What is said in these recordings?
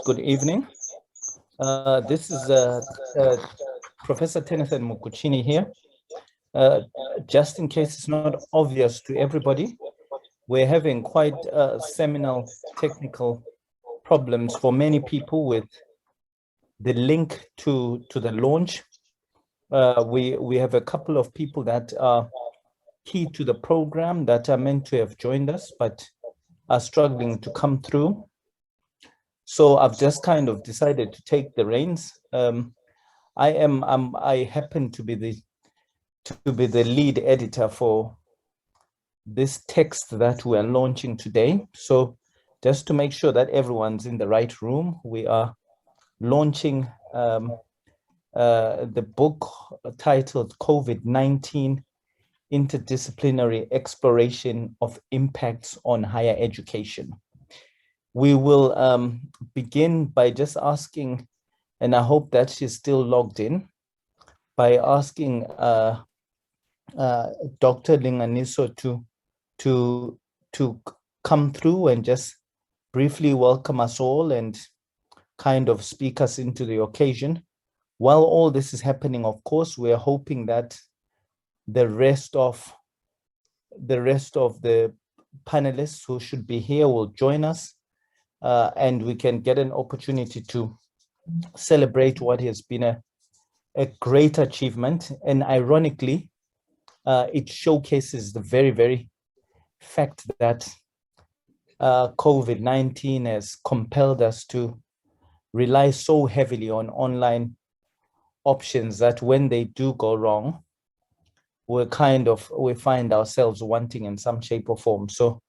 good evening. This is Professor Tennyson Mgutshini here. Just in case it's not obvious to everybody, we're having quite seminal technical problems for many people with the link to the launch. We have a couple of people that are key to the program that are meant to have joined us, but are struggling to come through. So I've just kind of decided to take the reins. I happen to be the lead editor for this text that we're launching today. So just to make sure that everyone's in the right room, we are launching the book titled COVID-19 Interdisciplinary Exploration of Impacts on Higher Education. We will begin by just asking, and I hope that she's still logged in, by asking Dr. Linganiso to come through and just briefly welcome us all and kind of speak us into the occasion. While all this is happening, of course, we're hoping that the rest of the panelists who should be here will join us, and we can get an opportunity to celebrate what has been a great achievement. And ironically, it showcases the very, very fact that COVID-19 has compelled us to rely so heavily on online options that when they do go wrong, we find ourselves wanting in some shape or form. So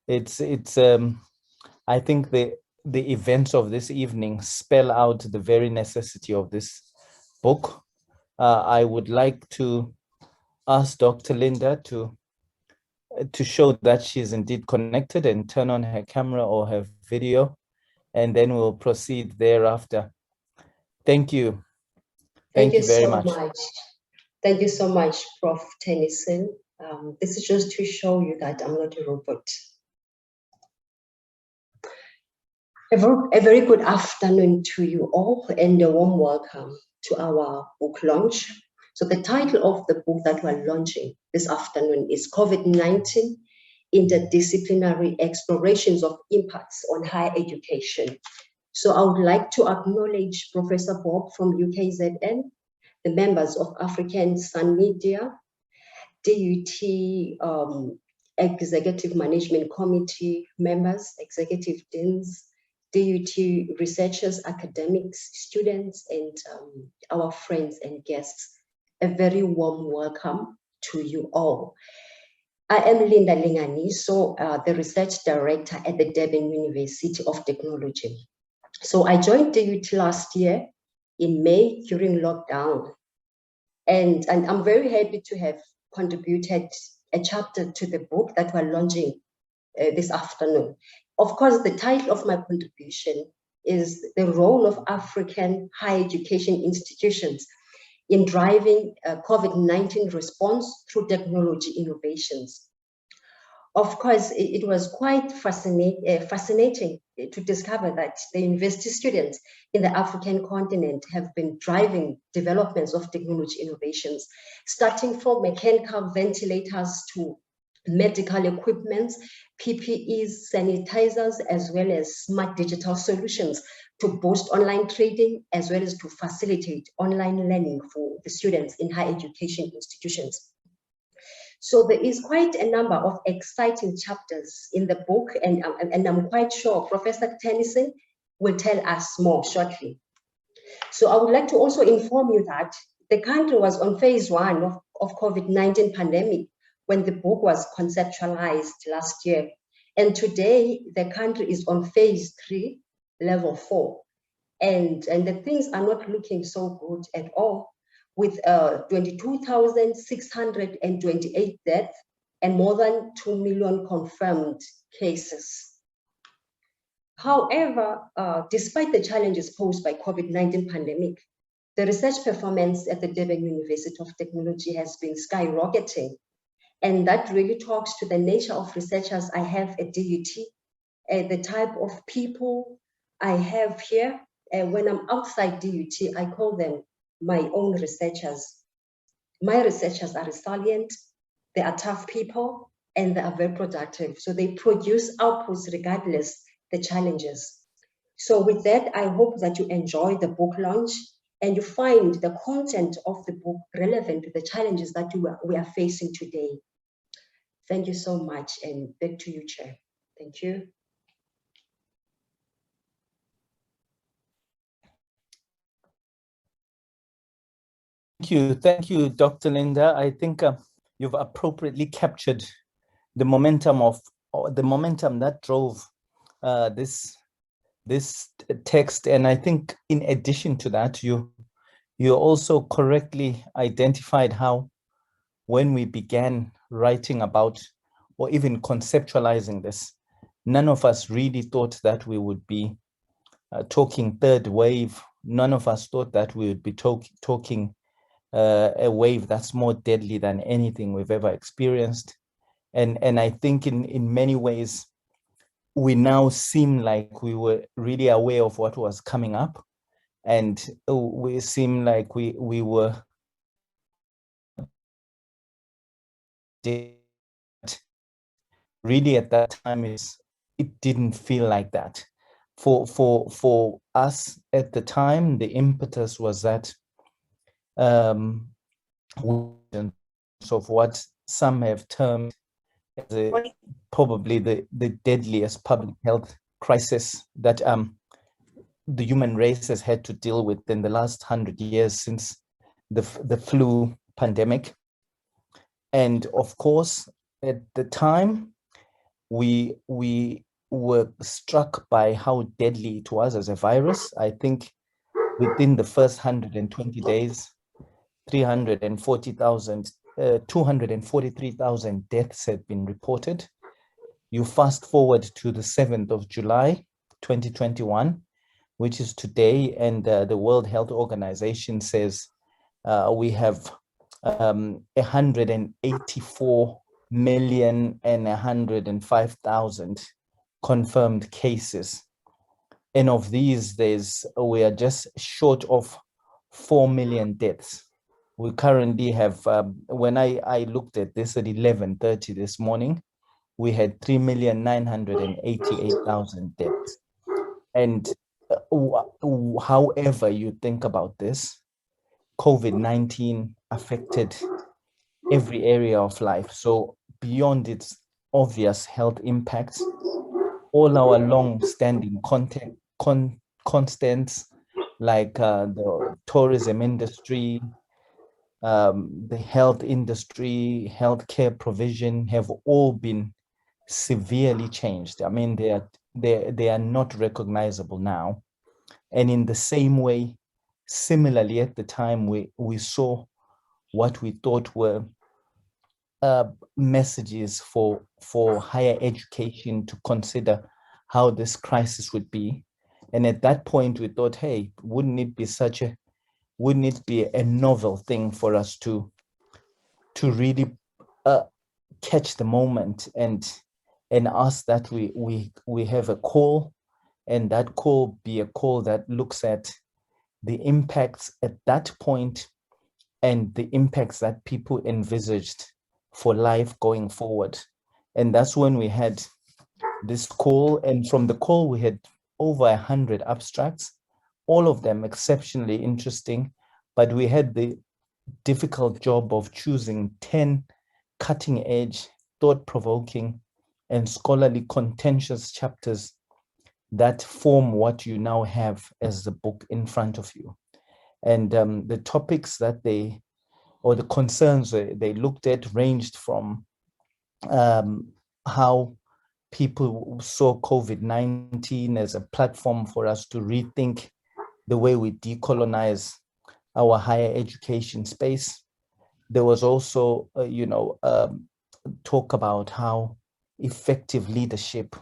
it's I think the events of this evening spell out the very necessity of this book. I would like to ask Dr. Linda to show that she's indeed connected and turn on her camera or her video, and then we'll proceed thereafter. Thank you. Thank you very much. Thank you so much, Prof Tennyson. This is just to show you that I'm not a robot. A very good afternoon to you all, and a warm welcome to our book launch. So the title of the book that we're launching this afternoon is COVID-19 Interdisciplinary Explorations of Impacts on Higher Education. So I would like to acknowledge Professor Bob from UKZN, the members of African Sun Media, DUT Executive Management Committee members, executive deans, DUT researchers, academics, students, and our friends and guests. A very warm welcome to you all. I am Linda Linganiso, the research director at the Durban University of Technology. So I joined DUT last year in May during lockdown, and I'm very happy to have contributed a chapter to the book that we're launching this afternoon. Of course, the title of my contribution is The Role of African Higher Education Institutions in Driving COVID-19 Response Through Technology Innovations. Of course, it was quite fascinating to discover that the university students in the African continent have been driving developments of technology innovations, starting from mechanical ventilators to medical equipment, PPEs, sanitizers, as well as smart digital solutions to boost online trading, as well as to facilitate online learning for the students in higher education institutions. So there is quite a number of exciting chapters in the book, and I'm quite sure Professor Tennyson will tell us more shortly. So I would like to also inform you that the country was on phase 1 of COVID-19 pandemic when the book was conceptualized last year. And today, the country is on phase 3, level 4. And the things are not looking so good at all, with 22,628 deaths and more than 2 million confirmed cases. However, despite the challenges posed by COVID-19 pandemic, the research performance at the Durban University of Technology has been skyrocketing. And that really talks to the nature of researchers I have at DUT, the type of people I have here, when I'm outside DUT, I call them my own researchers. My researchers are resilient, they are tough people, and they are very productive. So they produce outputs regardless the challenges. So with that, I hope that you enjoy the book launch and you find the content of the book relevant to the challenges that we are facing today. Thank you so much, and back to you, Chair. Thank you. Thank you, Dr. Linda. I think you've appropriately captured the momentum that drove this text, and I think in addition to that, you also correctly identified how, when we began writing about or even conceptualizing this, none of us really thought that we would be talking third wave. None of us thought that we would be talking a wave that's more deadly than anything we've ever experienced. And I think in many ways, we now seem like we were really aware of what was coming up. And we seem like we were really at that time it didn't feel like that. For us at the time, the impetus was that of what some have termed as probably the deadliest public health crisis that the human race has had to deal with in the last 100 years since the flu pandemic. And of course, at the time, we were struck by how deadly it was as a virus. I think within the first 120 days, 243,000 deaths had been reported. You fast forward to the 7th of July, 2021, which is today, and the World Health Organization says we have 184,105,000 confirmed cases. And of these, we are just short of 4 million deaths. We currently have, when I looked at this at 11:30 this morning, we had 3,988,000 deaths. And however you think about this, COVID-19 affected every area of life. So beyond its obvious health impacts, all our long-standing constants like the tourism industry, the health industry, healthcare provision have all been severely changed. I mean, they are not recognizable now. And in the same way, similarly, at the time, we saw what we thought were messages for higher education to consider how this crisis would be. And at that point, we thought, hey, wouldn't it be a novel thing for us to really catch the moment and ask that we have a call, and that call be a call that looks at the impacts at that point and the impacts that people envisaged for life going forward. And that's when we had this call, and from the call we had over 100 abstracts, all of them exceptionally interesting, but we had the difficult job of choosing 10 cutting edge, thought-provoking, and scholarly contentious chapters that form what you now have as the book in front of you. And the topics that the concerns they looked at ranged from how people saw COVID-19 as a platform for us to rethink the way we decolonize our higher education space. There was also, talk about how effective leadership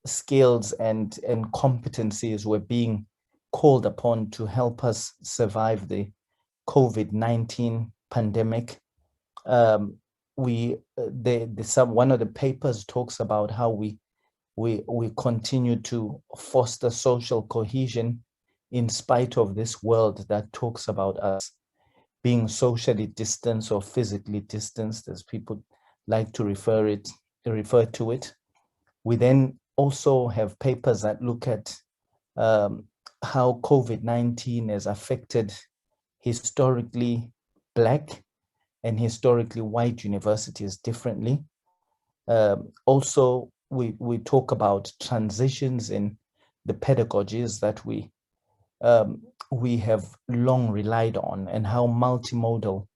skills and competencies were being called upon to help us survive the COVID-19 pandemic. One of the papers talks about how we we continue to foster social cohesion in spite of this world that talks about us being socially distanced or physically distanced, as people like to refer to it. We then also have papers that look at how COVID-19 has affected historically Black and historically white universities differently. Also, we talk about transitions in the pedagogies that we have long relied on, and how multimodal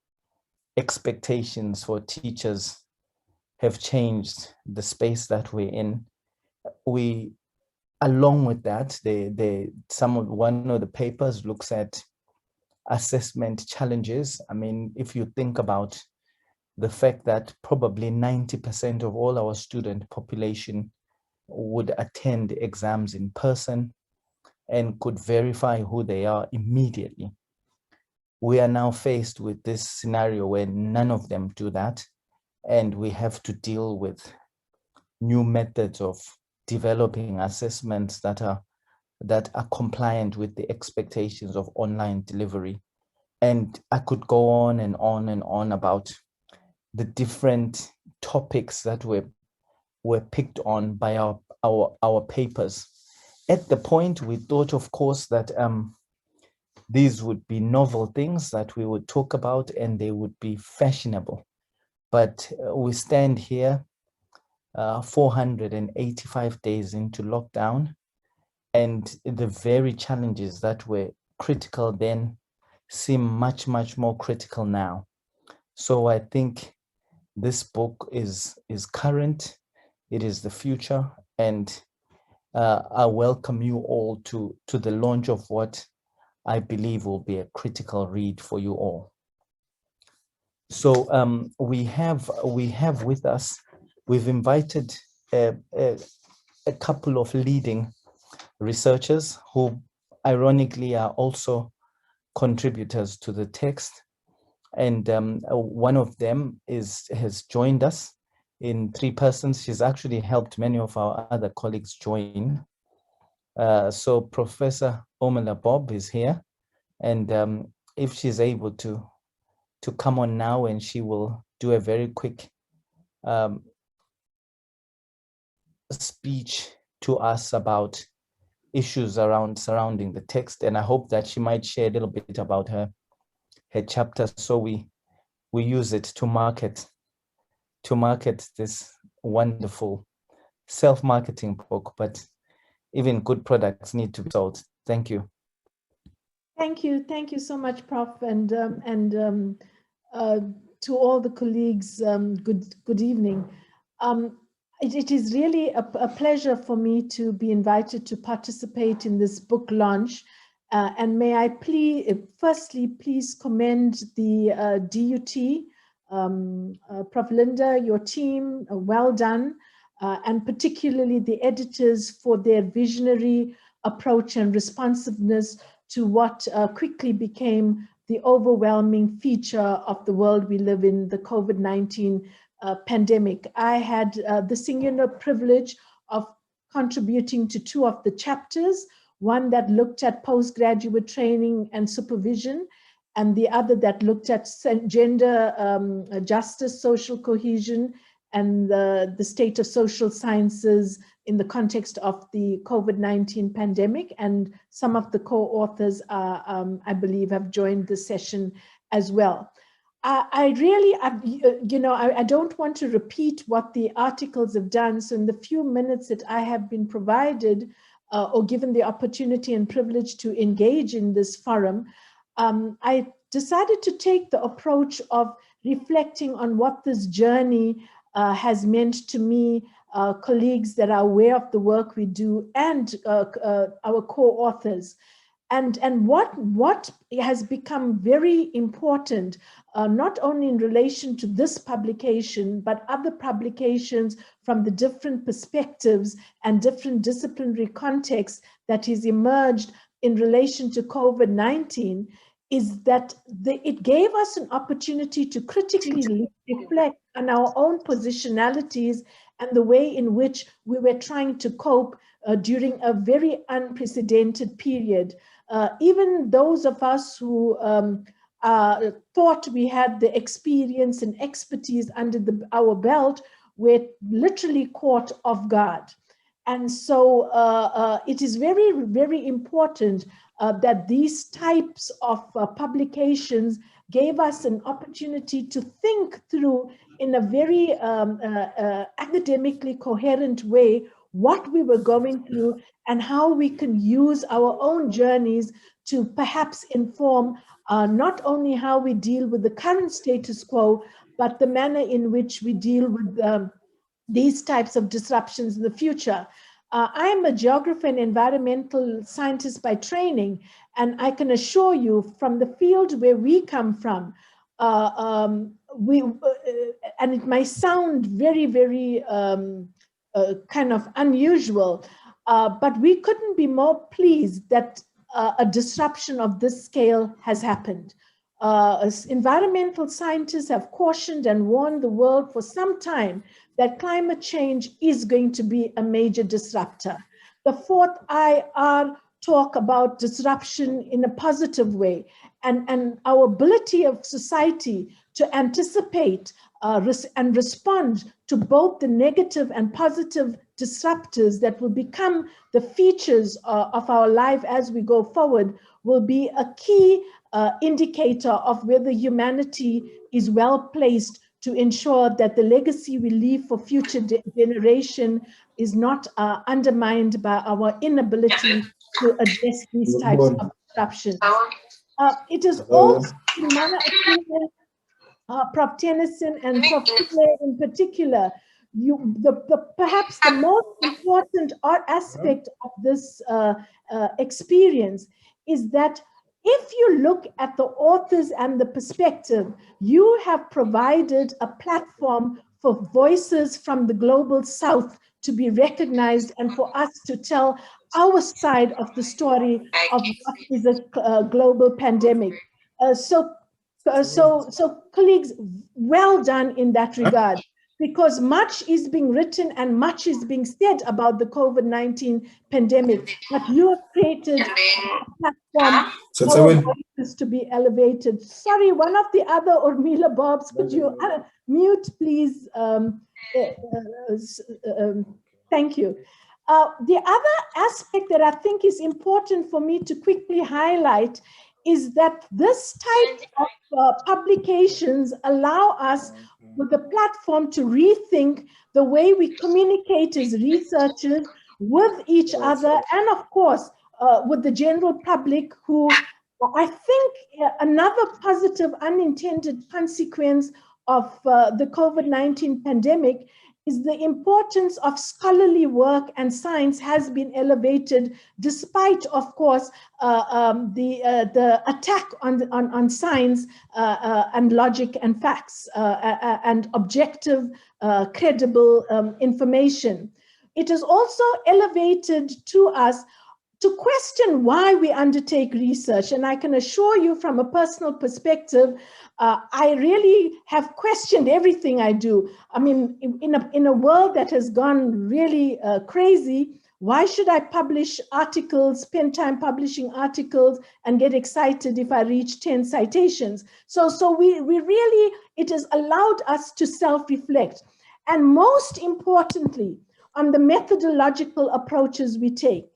expectations for teachers have changed the space that we're in. We, along with that, one of the papers looks at assessment challenges. I mean, if you think about the fact that probably 90% of all our student population would attend exams in person and could verify who they are immediately. We are now faced with this scenario where none of them do that, and we have to deal with new methods of developing assessments that are compliant with the expectations of online delivery. And I could go on and on and on about the different topics that were picked on by our papers. At the point, we thought, of course, that these would be novel things that we would talk about and they would be fashionable. But we stand here 485 days into lockdown, and the very challenges that were critical then seem much, much more critical now. So I think this book is current, it is the future, and I welcome you all to the launch of what I believe will be a critical read for you all. So we have with us, we've invited a couple of leading researchers who ironically are also contributors to the text. And one of them has joined us in 3 persons. She's actually helped many of our other colleagues join. So Professor Urmilla Bob is here, and if she's able to come on now, and she will do a very quick speech to us about issues surrounding the text, and I hope that she might share a little bit about her chapter, so we use it to market this wonderful self-marketing book. But even good products need to be sold. Thank you. Thank you so much, Prof, and to all the colleagues, good evening. It is really a pleasure for me to be invited to participate in this book launch. And may I firstly please commend the DUT, Prof. Linda, your team, well done, and particularly the editors for their visionary approach and responsiveness to what quickly became the overwhelming feature of the world we live in, the COVID-19 pandemic. I had the singular privilege of contributing to 2 of the chapters, one that looked at postgraduate training and supervision, and the other that looked at gender justice, social cohesion, and the state of social sciences in the context of the COVID-19 pandemic. And some of the co-authors, I believe, have joined the session as well. I don't want to repeat what the articles have done. So in the few minutes that I have been provided or given the opportunity and privilege to engage in this forum, I decided to take the approach of reflecting on what this journey has meant to me, colleagues that are aware of the work we do, and our co-authors. And what has become very important, not only in relation to this publication, but other publications from the different perspectives and different disciplinary contexts that has emerged in relation to COVID-19, is that it gave us an opportunity to critically reflect on our own positionalities and the way in which we were trying to cope during a very unprecedented period. Even those of us who thought we had the experience and expertise under our belt were literally caught off guard. And so it is very, very important that these types of publications gave us an opportunity to think through in a very academically coherent way what we were going through and how we can use our own journeys to perhaps inform not only how we deal with the current status quo, but the manner in which we deal with these types of disruptions in the future. I am a geographer and environmental scientist by training, and I can assure you from the field where we come from, and it might sound very, very kind of unusual, but we couldn't be more pleased that a disruption of this scale has happened. Environmental scientists have cautioned and warned the world for some time that climate change is going to be a major disruptor. The fourth IR talk about disruption in a positive way, and our ability of society to anticipate and respond to both the negative and positive disruptors that will become the features of our life as we go forward will be a key indicator of whether humanity is well placed to ensure that the legacy we leave for future generation is not undermined by our inability to address these types of disruptions. It is also, in my opinion, Prof Tennyson and Prof Urmilla in particular, perhaps the most important aspect of this experience is that if you look at the authors and the perspective, you have provided a platform for voices from the global south to be recognized and for us to tell our side of the story of what is a global pandemic. So colleagues, well done in that regard, because much is being written and much is being said about the COVID-19 pandemic, but you have created a platform for voices to be elevated. Sorry, one of the other Urmilla Bobs, could you mute, please? Thank you. The other aspect that I think is important for me to quickly highlight is that this type of publications allow us with the platform to rethink the way we communicate as researchers with each other and of course with the general public, who I think another positive unintended consequence of the COVID-19 pandemic is the importance of scholarly work and science has been elevated, despite, of course, the attack on science and logic and facts and objective, credible information. It is also elevated to us to question why we undertake research. And I can assure you from a personal perspective, I really have questioned everything I do. I mean, in a world that has gone really crazy, why should I publish articles, spend time publishing articles and get excited if I reach 10 citations? So we really, it has allowed us to self-reflect. And most importantly, on the methodological approaches we take.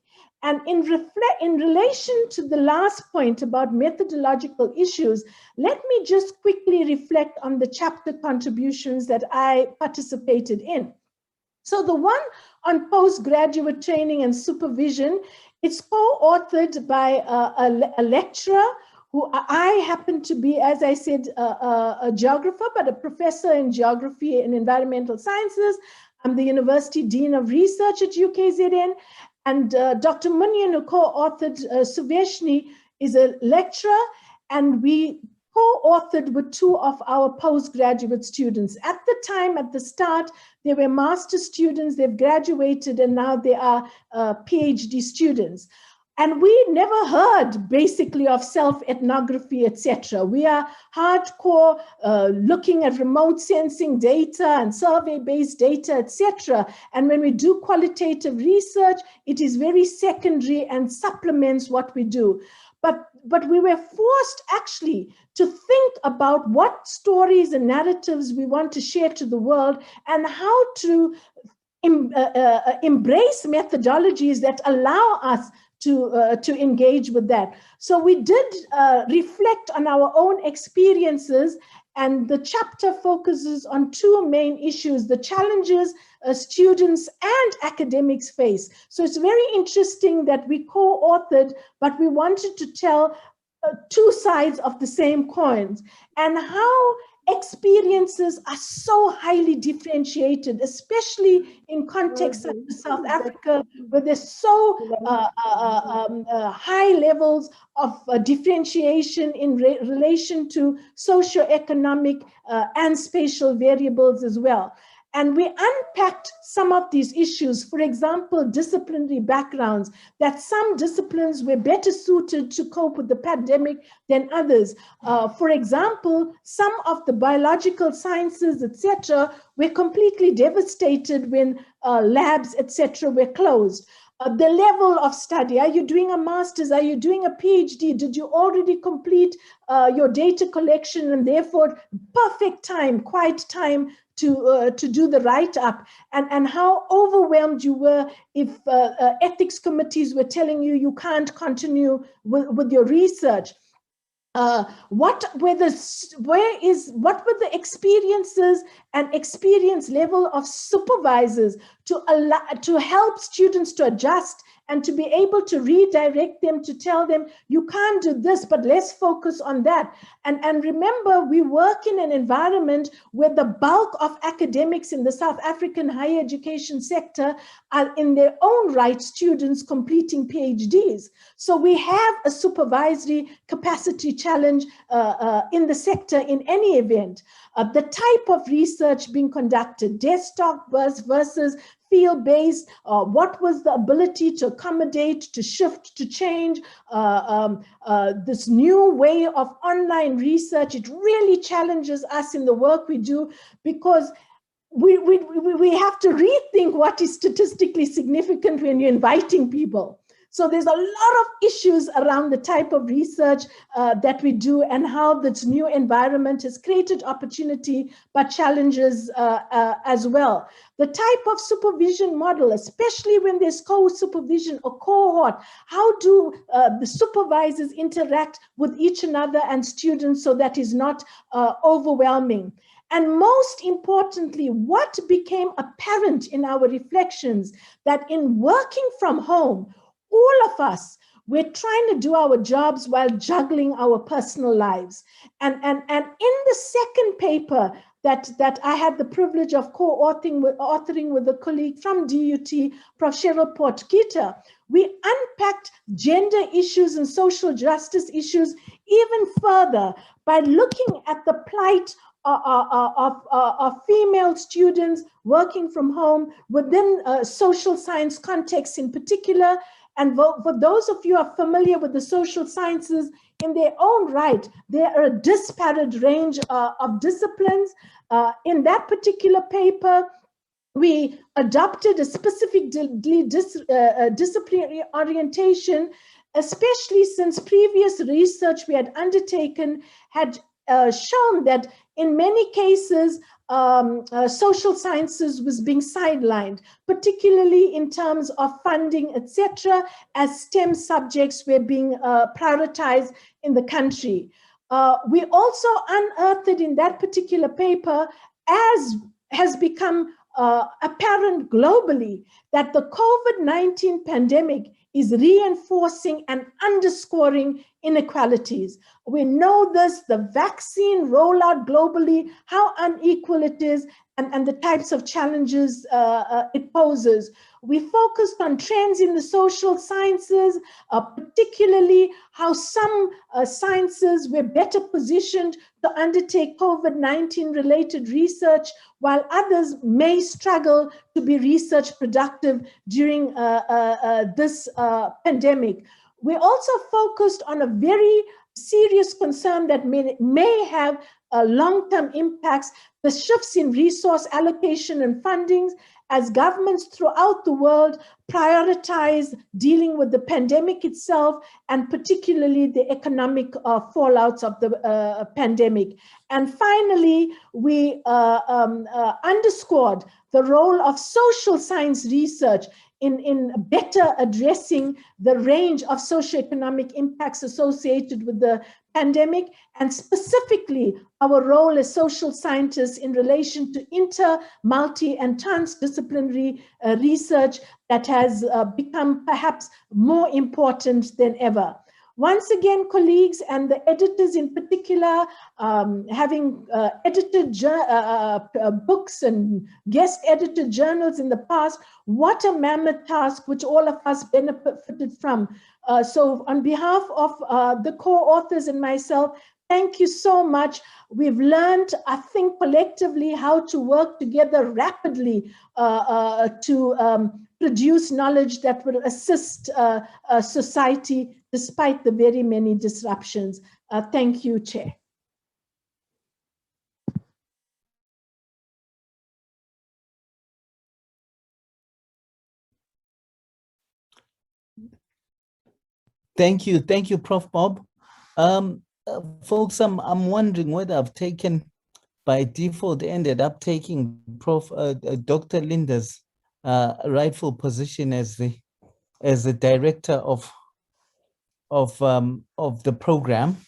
And in relation to the last point about methodological issues, let me just quickly reflect on the chapter contributions that I participated in. So the one on postgraduate training and supervision, it's co-authored by a lecturer who I happen to be, as I said, a geographer, but a professor in geography and environmental sciences. I'm the University Dean of Research at UKZN. And Dr. Munyan, who co-authored Sibusiso, is a lecturer, and we co-authored with two of our postgraduate students. At the time, at the start, they were master students, they've graduated, and now they are PhD students. And we never heard basically of self-ethnography, etc. We are hardcore looking at remote sensing data and survey-based data, etc. And when we do qualitative research, it is very secondary and supplements what we do. But we were forced actually to think about what stories and narratives we want to share to the world and how to embrace methodologies that allow us to engage with that. So we did reflect on our own experiences, and the chapter focuses on two main issues: the challenges students and academics face. So it's very interesting that we co-authored, but we wanted to tell two sides of the same coins, and how experiences are so highly differentiated, especially in contexts such as South Africa, where there's so high levels of differentiation in relation to socioeconomic and spatial variables as well. And we unpacked some of these issues, for example, disciplinary backgrounds, that some disciplines were better suited to cope with the pandemic than others. For example, some of the biological sciences, etc., were completely devastated when labs, etc., were closed. The level of study, are you doing a master's, are you doing a PhD, did you already complete your data collection, and therefore perfect time, quiet time to do the write-up, and how overwhelmed you were if ethics committees were telling you you can't continue with your research. What were the experiences and experience level of supervisors to help students to adjust and to be able to redirect them, to tell them, you can't do this, but let's focus on that. And remember, we work in an environment where the bulk of academics in the South African higher education sector are in their own right students completing PhDs. So we have a supervisory capacity challenge in the sector in any event. The type of research being conducted, desktop versus field-based, what was the ability to accommodate, to shift, to change, this new way of online research. It really challenges us in the work we do, because we have to rethink what is statistically significant when you're inviting people. So there's a lot of issues around the type of research that we do, and how this new environment has created opportunity, but challenges as well. The type of supervision model, especially when there's co-supervision or cohort, how do the supervisors interact with each other and students so that is not overwhelming? And most importantly, what became apparent in our reflections, that in working from home, all of us, we're trying to do our jobs while juggling our personal lives. And in the second paper that I had the privilege of authoring with a colleague from DUT, Prof Cheryl Potgieter, we unpacked gender issues and social justice issues even further by looking at the plight of female students working from home within social science contexts in particular. And for those of you who are familiar with the social sciences, in their own right, there are a disparate range of disciplines. In that particular paper, we adopted a specific disciplinary orientation, especially since previous research we had undertaken had shown that in many cases, social sciences was being sidelined, particularly in terms of funding, etc., as STEM subjects were being prioritized in the country. We also unearthed in that particular paper, as has become apparent globally, that the COVID-19 pandemic is reinforcing and underscoring inequalities. We know this, the vaccine rollout globally, how unequal it is, and the types of challenges it poses. We focused on trends in the social sciences, particularly how some sciences were better positioned to undertake COVID-19 related research, while others may struggle to be research productive during this pandemic. We also focused on a very serious concern that may have long-term impacts, the shifts in resource allocation and fundings as governments throughout the world prioritize dealing with the pandemic itself and particularly the economic fallouts of the pandemic. And finally, we underscored the role of social science research in better addressing the range of socioeconomic impacts associated with the pandemic, and specifically our role as social scientists in relation to inter, multi, and transdisciplinary research that has become perhaps more important than ever. Once again, colleagues and the editors in particular, having edited books and guest edited journals in the past, what a mammoth task which all of us benefited from. So on behalf of the co-authors and myself, thank you so much. We've learned, I think, collectively how to work together rapidly to produce knowledge that will assist society despite the very many disruptions. Thank you, Chair. Thank you, Prof. Bob. Folks, I'm wondering whether I've taken, by default, ended up taking Dr. Linda's rightful position as the director of the program.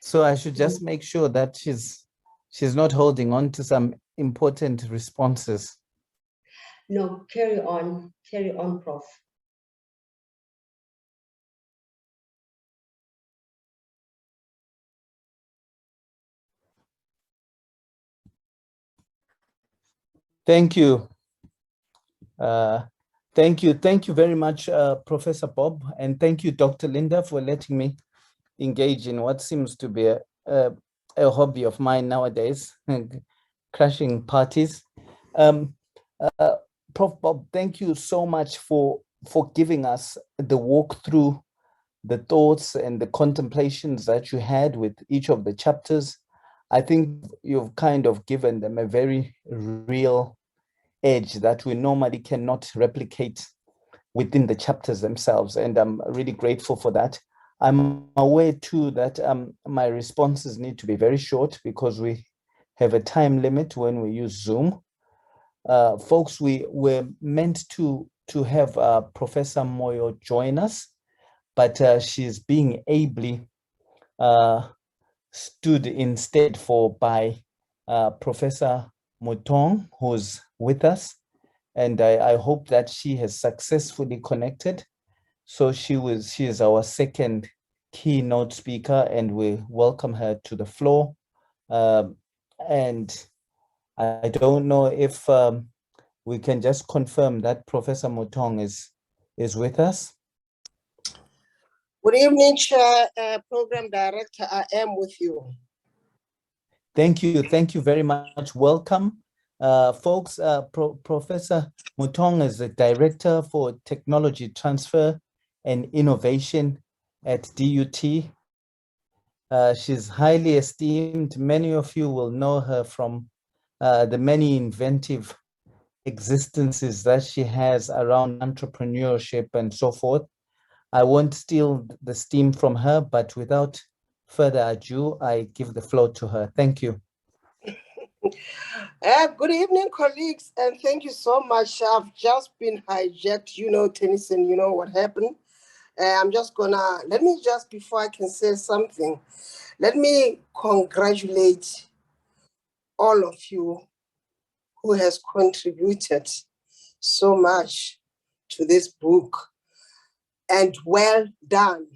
So I should just make sure that she's not holding on to some important responses. No, carry on, Prof. Thank you. Thank you very much, Professor Bob, and thank you, Dr. Linda, for letting me engage in what seems to be a hobby of mine nowadays, crashing parties. Prof. Bob, thank you so much for giving us the walk through the thoughts and the contemplations that you had with each of the chapters. I think you've kind of given them a very real edge that we normally cannot replicate within the chapters themselves. And I'm really grateful for that. I'm aware too that my responses need to be very short because we have a time limit when we use Zoom. Folks, we were meant to have Professor Moyo join us, but she's being ably stood instead by Professor Mutong, who's with us. And I hope that she has successfully connected. So she is our second keynote speaker, and we welcome her to the floor. And I don't know if we can just confirm that Professor Mutong is with us. Good evening, Chair, Program Director. I am with you. Thank you very much. Welcome. Folks, Professor Mutong is the Director for Technology Transfer and Innovation at DUT. She's highly esteemed. Many of you will know her from the many inventive existences that she has around entrepreneurship and so forth. I won't steal the steam from her, but without further ado, I give the floor to her. Thank you. Good evening, colleagues, and thank you so much. I've just been hijacked, Tennyson, you know what happened. I'm just gonna, before I can say something, let me congratulate all of you who has contributed so much to this book, and well done.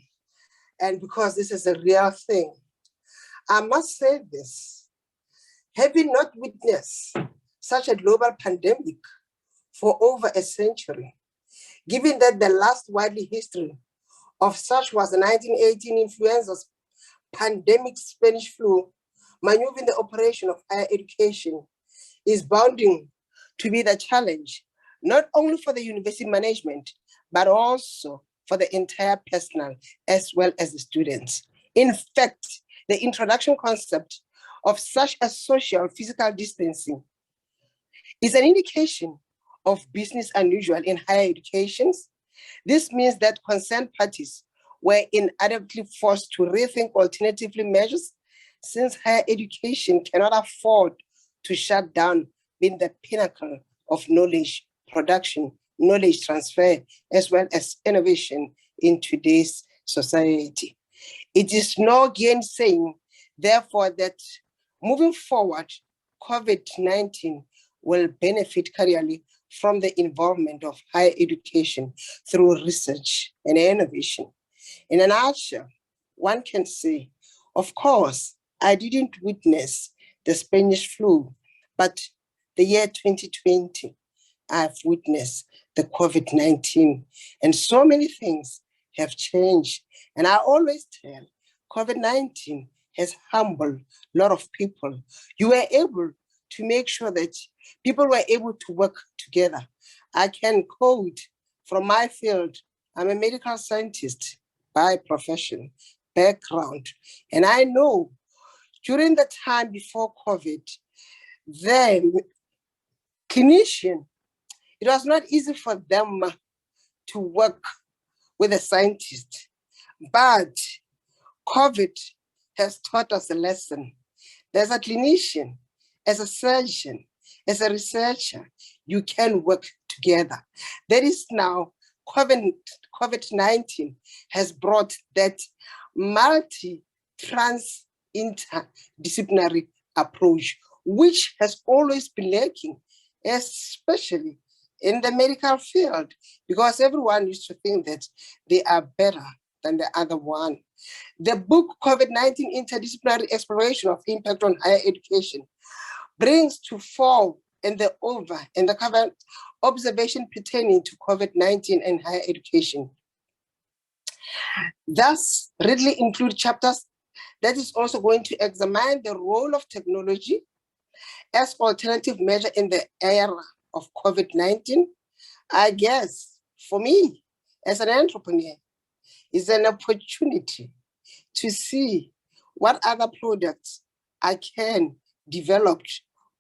And because this is a real thing, I must say this, having not witnessed such a global pandemic for over a century, given that the last widely history of such was the 1918 influenza pandemic Spanish flu, maneuvering the operation of higher education is bounding to be the challenge, not only for the university management, but also for the entire personnel as well as the students. In fact, the introduction concept of such as social physical distancing is an indication of business unusual in higher education. This means that concerned parties were inadequately forced to rethink alternative measures, since higher education cannot afford to shut down being the pinnacle of knowledge production, knowledge transfer, as well as innovation in today's society. It is no gainsaying, therefore, that moving forward, COVID-19 will benefit careerly from the involvement of higher education through research and innovation. In a nutshell, one can say, of course, I didn't witness the Spanish flu, but the year 2020, I've witnessed the COVID-19, and so many things have changed. And I always tell, COVID-19 has humbled a lot of people. You were able to make sure that people were able to work together. I can quote from my field. I'm a medical scientist by profession, background. And I know during the time before COVID, the clinician, it was not easy for them to work with a scientist, but COVID has taught us a lesson. There's a clinician, as a surgeon, as a researcher, you can work together. That is now COVID-19 has brought that interdisciplinary approach, which has always been lacking, especially in the medical field, because everyone used to think that they are better than the other one. The book, COVID-19 Interdisciplinary Exploration of Impact on Higher Education, brings to fore and the over and the cover observation pertaining to COVID-19 and higher education. Thus, readily include chapters that is also going to examine the role of technology as alternative measure in the era of COVID-19. I guess for me, as an entrepreneur, is an opportunity to see what other products I can develop,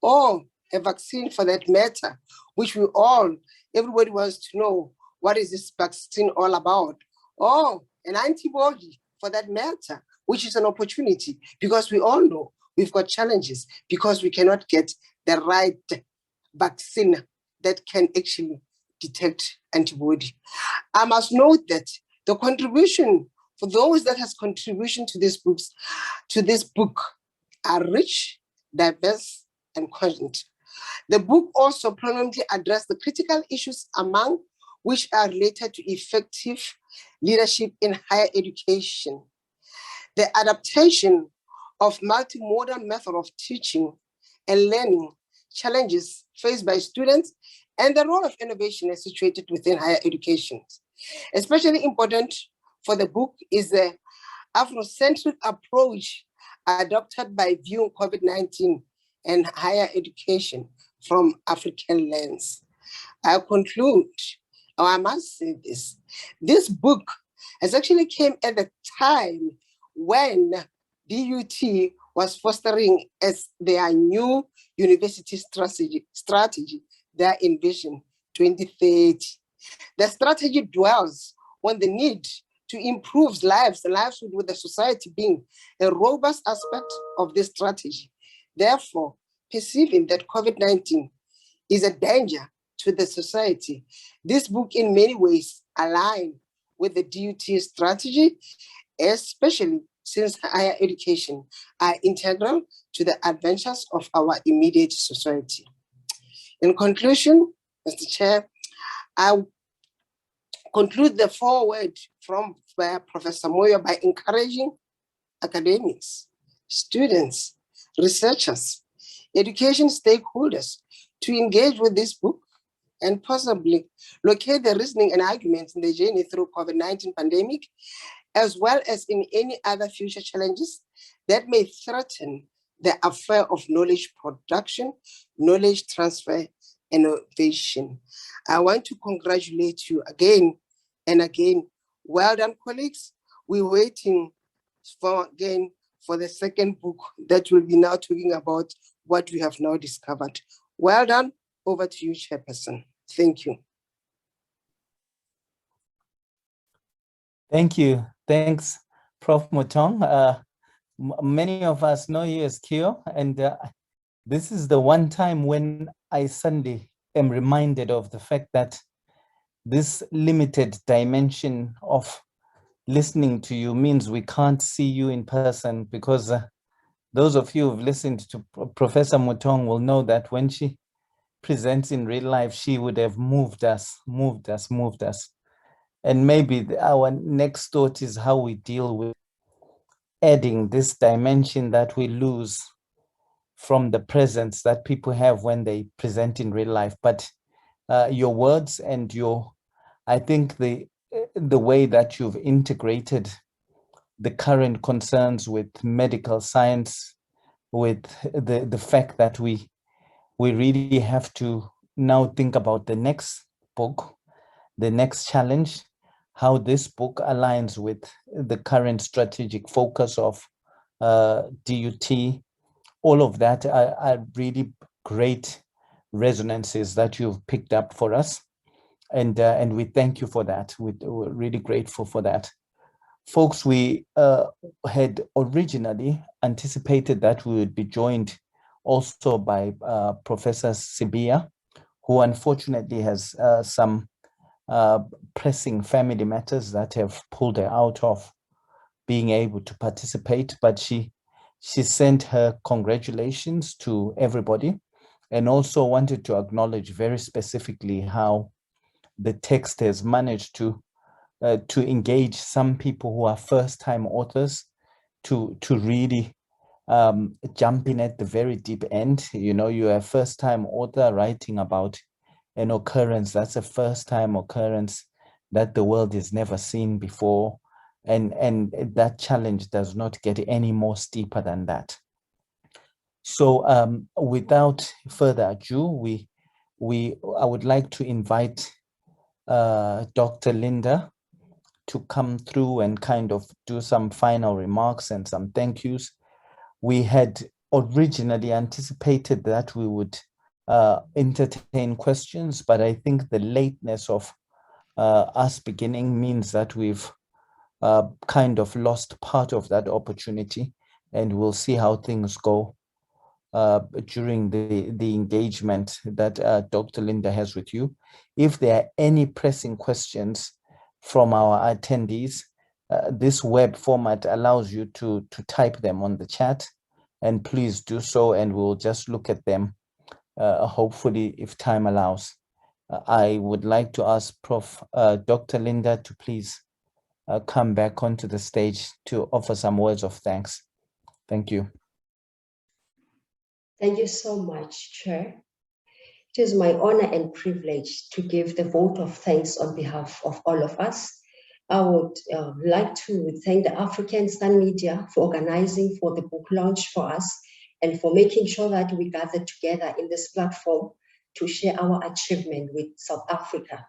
or a vaccine for that matter, which everybody wants to know, what is this vaccine all about? Or an antibody for that matter, which is an opportunity, because we all know we've got challenges because we cannot get the right vaccine that can actually detect antibody. I must note that the contribution for those that has contribution to this book are rich, diverse, and cogent. The book also prominently addressed the critical issues among which are related to effective leadership in higher education, the adaptation of multimodal method of teaching and learning, challenges faced by students, and the role of innovation is situated within higher education. Especially important for the book is the Afrocentric approach adopted by viewing COVID-19 and higher education from African lens. I conclude, or I must say this book has actually came at the time when DUT was fostering as their new university strategy, their Envision 2030. The strategy dwells on the need to improve lives with the society being a robust aspect of this strategy. Therefore, perceiving that COVID-19 is a danger to the society, this book in many ways aligns with the DUT strategy, especially since higher education are integral to the adventures of our immediate society. In conclusion, Mr. Chair, I conclude the foreword from Professor Moyo by encouraging academics, students, researchers, education stakeholders to engage with this book and possibly locate the reasoning and arguments in the journey through COVID-19 pandemic, as well as in any other future challenges that may threaten the affair of knowledge production, knowledge transfer, innovation. I want to congratulate you again and again Well done, colleagues. We're waiting for the second book that will be now talking about what we have now discovered. Well done. Over to you, Chairperson. Thank you. Thank you. Thanks, Prof Mutong. Many of us know you as Kyo, and this is the one time when I suddenly am reminded of the fact that this limited dimension of listening to you means we can't see you in person, because those of you who've listened to Professor Mutong will know that when she presents in real life, she would have moved us. And maybe our next thought is how we deal with adding this dimension that we lose from the presence that people have when they present in real life. But your words and I think the way that you've integrated the current concerns with medical science, with the fact that we really have to now think about the next book, the next challenge, how this book aligns with the current strategic focus of DUT. All of that are really great resonances that you've picked up for us. And we thank you for that. We're really grateful for that. Folks, we had originally anticipated that we would be joined also by Professor Sibiya, who unfortunately has some pressing family matters that have pulled her out of being able to participate, but she sent her congratulations to everybody, and also wanted to acknowledge very specifically how the text has managed to engage some people who are first-time authors to really jump in at the very deep end. You know, you're a first-time author writing about an occurrence that's a first-time occurrence that the world has never seen before, and that challenge does not get any more steeper than that. So without further ado, I would like to invite Dr. Linda to come through and kind of do some final remarks and some thank yous. We had originally anticipated that we would entertain questions, but I think the lateness of us beginning means that we've kind of lost part of that opportunity, and we'll see how things go during the engagement that Dr. Linda has with you. If there are any pressing questions from our attendees, this web format allows you to type them on the chat, and please do so, and we'll just look at them, hopefully, if time allows. I would like to ask Dr. Linda to please come back onto the stage to offer some words of thanks. Thank you. Thank you so much, Chair. It is my honor and privilege to give the vote of thanks on behalf of all of us. I would like to thank the African Sun Media for organizing for the book launch for us and for making sure that we gather together in this platform to share our achievement with South Africa.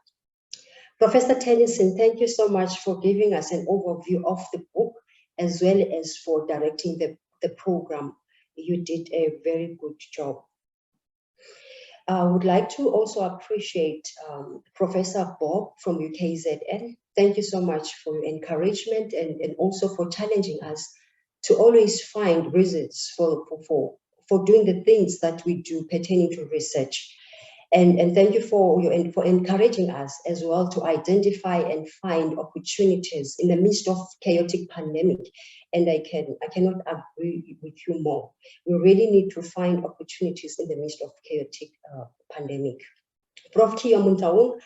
Professor Tennyson, thank you so much for giving us an overview of the book, as well as for directing the program. You did a very good job. I would like to also appreciate Professor Bob from UKZN. Thank you so much for your encouragement and also for challenging us to always find reasons for doing the things that we do pertaining to research. And thank you for encouraging us as well to identify and find opportunities in the midst of chaotic pandemic. And I cannot agree with you more. We really need to find opportunities in the midst of chaotic pandemic. Prof Muntawong,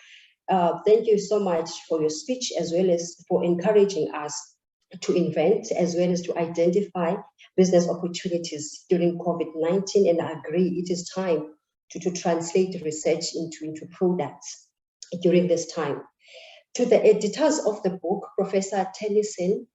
thank you so much for your speech, as well as for encouraging us to invent, as well as to identify business opportunities during COVID-19. And I agree, it is time to translate research into products during this time. To the editors of the book, Professor Tennyson,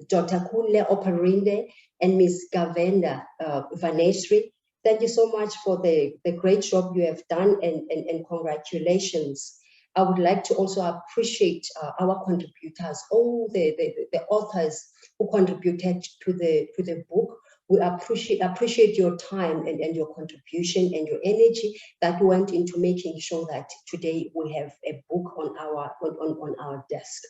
Dr. Kunle Operinde, and Ms. Gavenda Vanesri, thank you so much for the great job you have done, and congratulations. I would like to also appreciate our contributors, all the authors who contributed to the book. We appreciate your time and your contribution and your energy that went into making sure that today we have a book on our desk.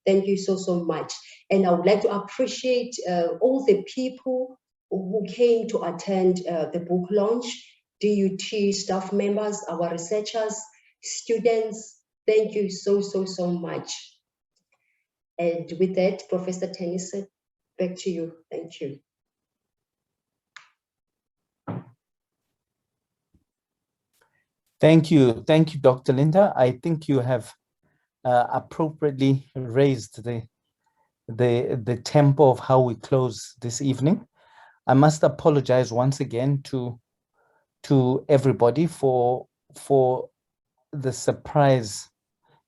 Thank you so much. And I would like to appreciate all the people who came to attend the book launch, DUT staff members, our researchers, students. Thank you so much. And with that, Professor Tennyson, back to you. Thank you. Thank you, Dr. Linda. I think you have appropriately raised the tempo of how we close this evening. I must apologize once again to everybody for the surprise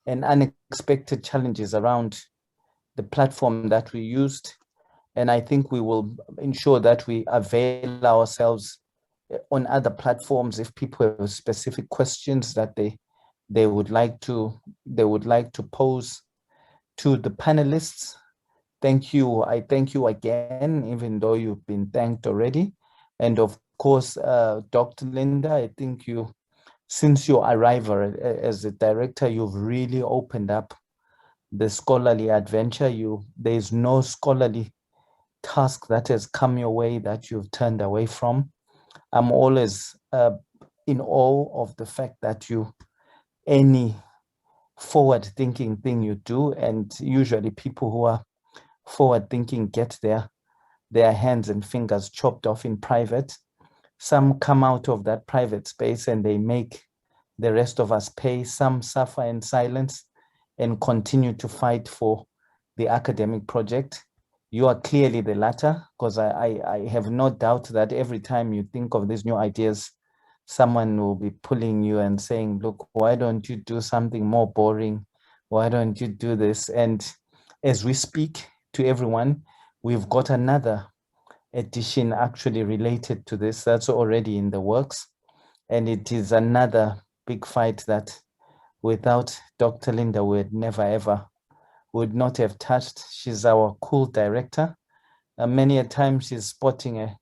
and unexpected challenges around the platform that we used. And I think we will ensure that we avail ourselves on other platforms if people have specific questions that they would like to pose to the panelists. Thank you. I thank you again, even though you've been thanked already. And of course, Dr. Linda, I think since your arrival as a director, you've really opened up the scholarly adventure. There's no scholarly task that has come your way that you've turned away from. I'm always in awe of the fact that any forward-thinking thing you do, and usually people who are forward-thinking get their hands and fingers chopped off in private. Some come out of that private space and they make the rest of us pay. Some suffer in silence and continue to fight for the academic project. You are clearly the latter, because I have no doubt that every time you think of these new ideas, someone will be pulling you and saying, look, why don't you do something more boring? Why don't you do this? And as we speak to everyone, we've got another edition actually related to this that's already in the works. And it is another big fight that without Dr. Linda, we'd never ever would not have touched. She's our cool director. Many a time she's sporting a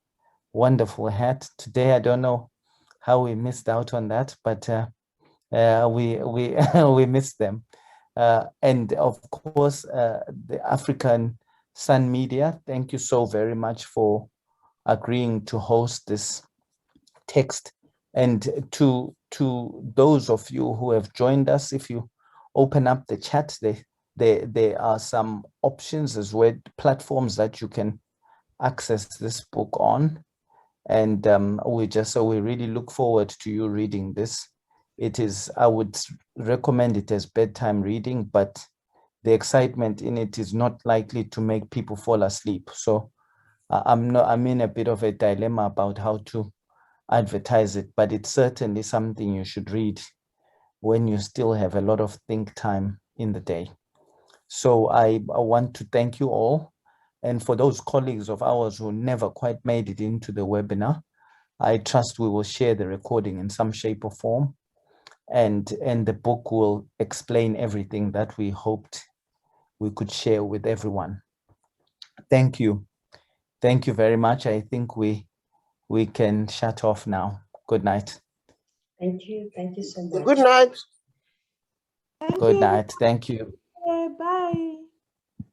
wonderful hat. Today, I don't know how we missed out on that, but we missed them. And of course, the African Sun Media, thank you so very much for agreeing to host this text. And to those of you who have joined us, if you open up the chat, there are some options as well, platforms that you can access this book on. And we really look forward to you reading this. I would recommend it as bedtime reading, but the excitement in it is not likely to make people fall asleep. So I'm in a bit of a dilemma about how to advertise it, but it's certainly something you should read when you still have a lot of think time in the day. So I want to thank you all. And for those colleagues of ours who never quite made it into the webinar, I trust we will share the recording in some shape or form. And the book will explain everything that we hoped we could share with everyone. Thank you. Thank you very much. I think we can shut off now. Good night. Thank you. Thank you so much. Good night. Thank Good you. night. Thank you. Bye.